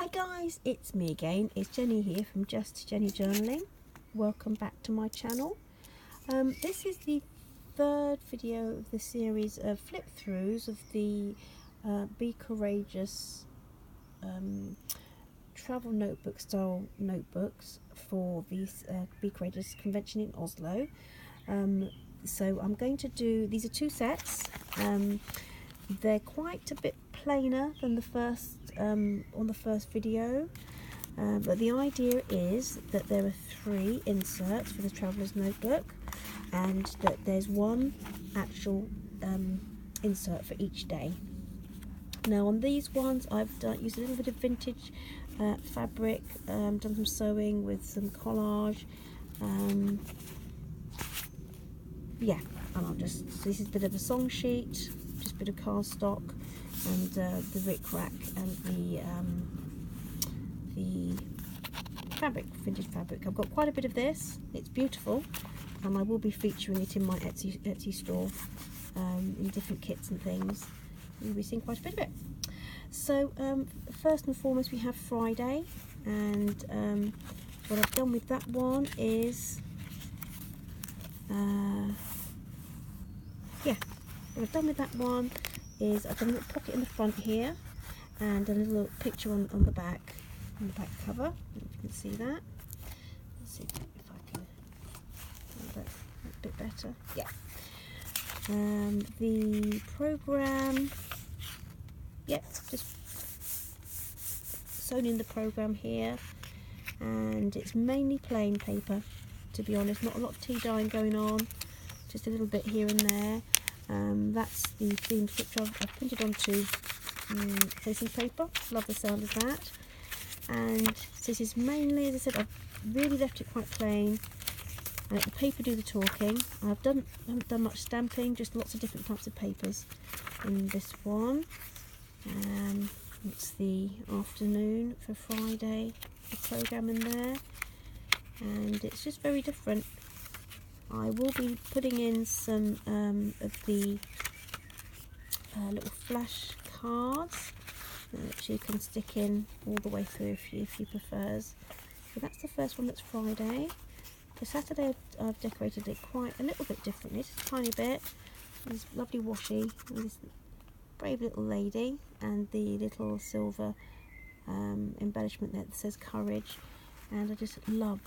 Hi guys, it's me again. It's Jenny here from Just Jenny Journaling. Welcome back to my channel. This is the third video of the series of flip throughs of the Be Courageous travel notebook style notebooks for the Be Courageous convention in Oslo. So I'm going to do, these are two sets. They're quite a bit plainer than the first on the first video, but the idea is that there are 3 inserts for the traveller's notebook and that there's one actual insert for each day. Now on these ones I've used a little bit of vintage fabric, done some sewing with some collage, yeah, and I'll just, so this is a bit of a song sheet, just a bit of cardstock, and the rickrack and the fabric, vintage fabric. I've got quite a bit of this. It's beautiful, and I will be featuring it in my Etsy store in different kits and things. You'll be seeing quite a bit of it. So first and foremost we have Friday, and what I've done with that one is what I've done with that one is I've done a little pocket in the front here and a little picture on the back cover. If you can see that. Let's see if I can do that a bit better. Yeah. The program, yep, just sewn in the program here, and it's mainly plain paper, to be honest. Not a lot of tea dyeing going on, just a little bit here and there. That's the themed picture I've printed onto facing paper. Love the sound of that. And this is mainly, as I said, I've really left it quite plain. I let the paper do the talking. I haven't done much stamping, just lots of different types of papers in this one. It's the afternoon for Friday, the program in there, and it's just very different. I will be putting in some of the little flash cards that you can stick in all the way through if you prefers. So that's the first one, that's Friday. For Saturday I've decorated it quite a little bit differently, just a tiny bit. This lovely washi, and this brave little lady, and the little silver embellishment there that says courage. And I just love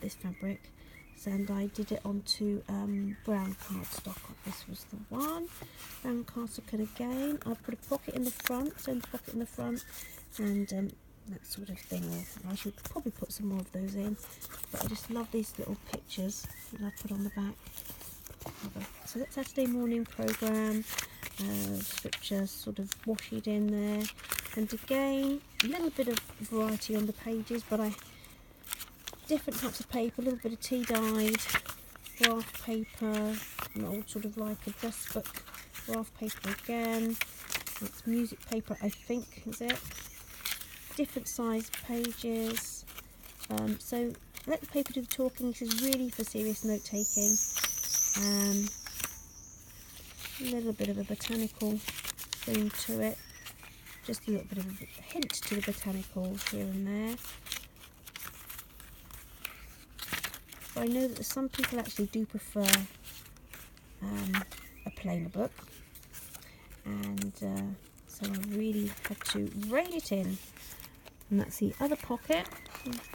this fabric. And I did it onto brown cardstock. This was the one, brown cardstock, and again I put a pocket in the front, and pocket in the front, and that sort of thing. Or I should probably put some more of those in, but I just love these little pictures that I put on the back. So that's Saturday morning program, scripture sort of washed in there, and again a little bit of variety on the pages, but different types of paper, a little bit of tea dyed graph paper, an old sort of like a dress book graph paper again. It's music paper, I think, is it? Different sized pages. So let the paper do the talking. This is really for serious note taking. A little bit of a botanical theme to it. Just a little bit of a hint to the botanicals here and there. I know that some people actually do prefer a plainer book, and so I really had to rein it in. And that's the other pocket,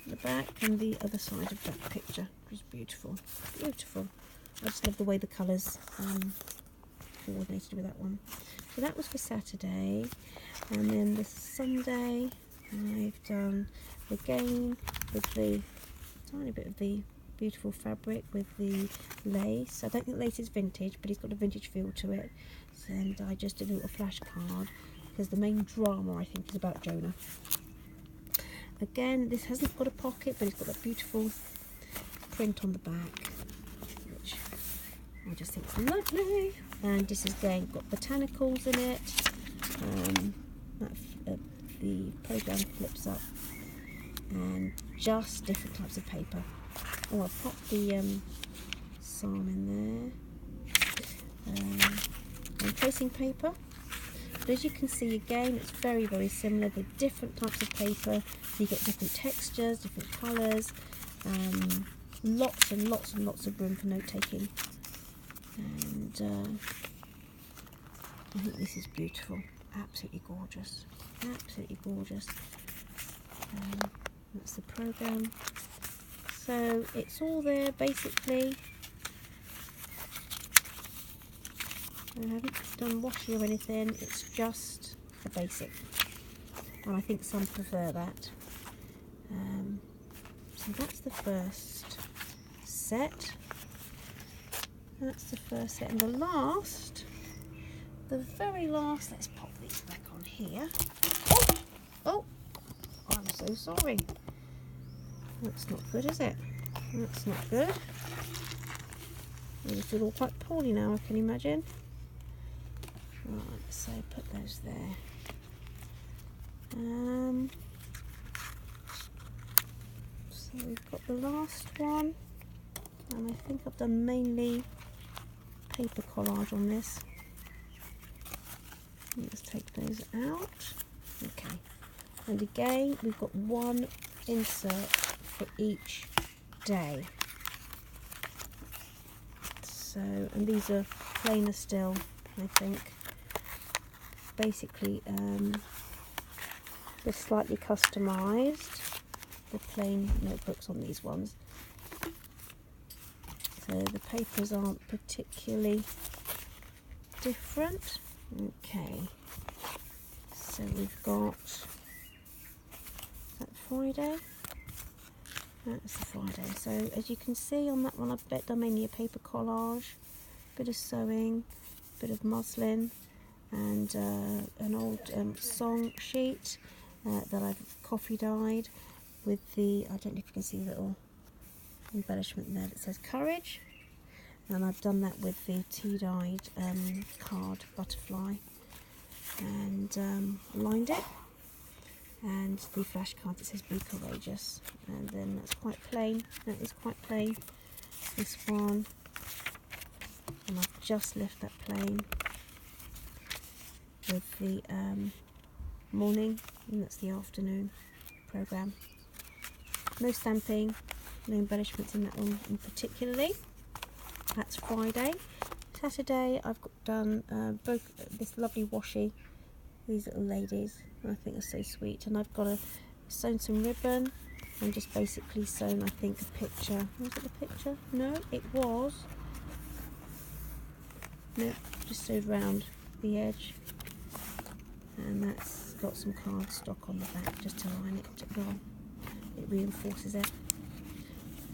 the back, and the other side of that picture. It was beautiful, beautiful. I just love the way the colours coordinated with that one. So that was for Saturday, and then the Sunday I've done again with the tiny bit of the beautiful fabric with the lace. I don't think the lace is vintage, but it's got a vintage feel to it. And I just did a little flash card because the main drama, I think, is about Jonah. Again, this hasn't got a pocket, but it's got that beautiful print on the back, which I just think is lovely. And this is again got botanicals in it. The program flips up, and just different types of paper. Oh, I've popped the psalm in there. And tracing paper. But as you can see, again, it's very, very similar. They're different types of paper. You get different textures, different colours, lots and lots and lots of room for note taking. And I think this is beautiful. Absolutely gorgeous. Absolutely gorgeous. That's the program. So it's all there basically. I haven't done washi or anything, it's just the basic. And I think some prefer that. So that's the first set. That's the first set. And the last, the very last, let's pop these back on here. Oh, I'm so sorry. That's not good, is it? That's not good. I feel all quite poorly now, I can imagine. Right, so put those there. So we've got the last one, and I think I've done mainly paper collage on this. Let's take those out. Okay, and again we've got one insert for each day. So, and these are plainer still, I think. Basically, they're slightly customised, the plain notebooks on these ones. So the papers aren't particularly different. Okay, so we've got that Friday. That's the Friday. So as you can see on that one, I've done mainly a paper collage, bit of sewing, bit of muslin, and an old song sheet that I've coffee dyed with the, I don't know if you can see the little embellishment there that says courage, and I've done that with the tea dyed card butterfly, and lined it, and the flashcard that says be courageous, and then that's quite plain. That is quite plain, this one, and I've just left that plain with the morning, and that's the afternoon program. No stamping, no embellishments in that one in particularly. That's Friday. Saturday I've done this lovely washi, these little ladies, I think are so sweet, and I've got sewn some ribbon and just basically sewn, I think, a picture. Was it a picture? No, it was. No, just sewed round the edge, and that's got some cardstock on the back just to line it well. It reinforces it.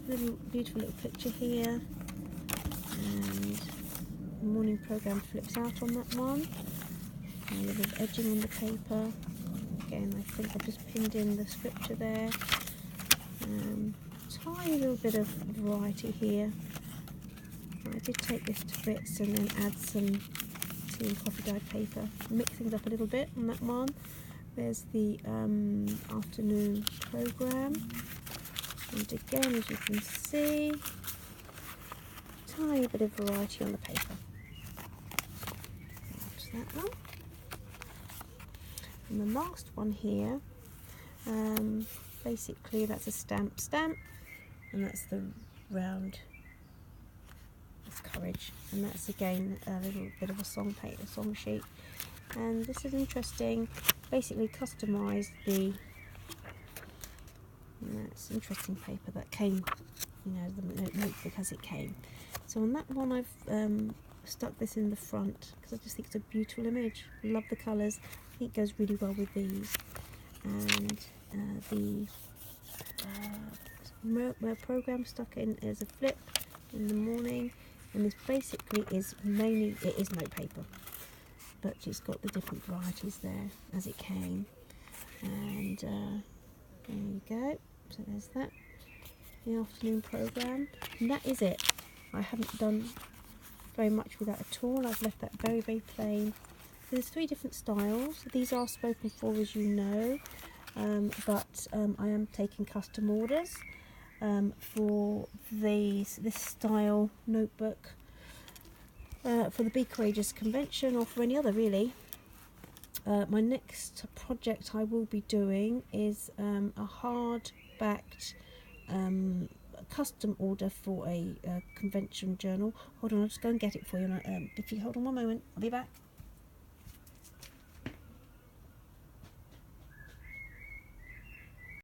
Little beautiful little picture here, and the morning program flips out on that one. And a little bit of edging on the paper. Again, I think I've just pinned in the scripture there. Tiny little bit of variety here. I did take this to bits and then add some tea and coffee dyed paper. Mix things up a little bit on that one. There's the afternoon program. And again, as you can see, tiny bit of variety on the paper. That's that one. And the last one here, basically that's a stamp, and that's the round, that's courage, and that's again a little bit of a song sheet. And this is interesting, basically customised the, it's interesting paper that came, you know, the notebook as it came. So on that one I've stuck this in the front because I just think it's a beautiful image. Love the colours. I think it goes really well with these. And the program stuck in as a flip in the morning, and this basically is mainly, it is note paper, but it's got the different varieties there as it came. And there you go. So there's that, the afternoon program, and that is it. I haven't done very much with that at all. I've left that very, very plain. So there's 3 different styles. These are spoken for, as you know, but I am taking custom orders for this style notebook for the Be Courageous convention, or for any other really. My next project I will be doing is a hard-backed custom order for a convention journal. Hold on, I'll just go and get it for you. If you hold on one moment, I'll be back.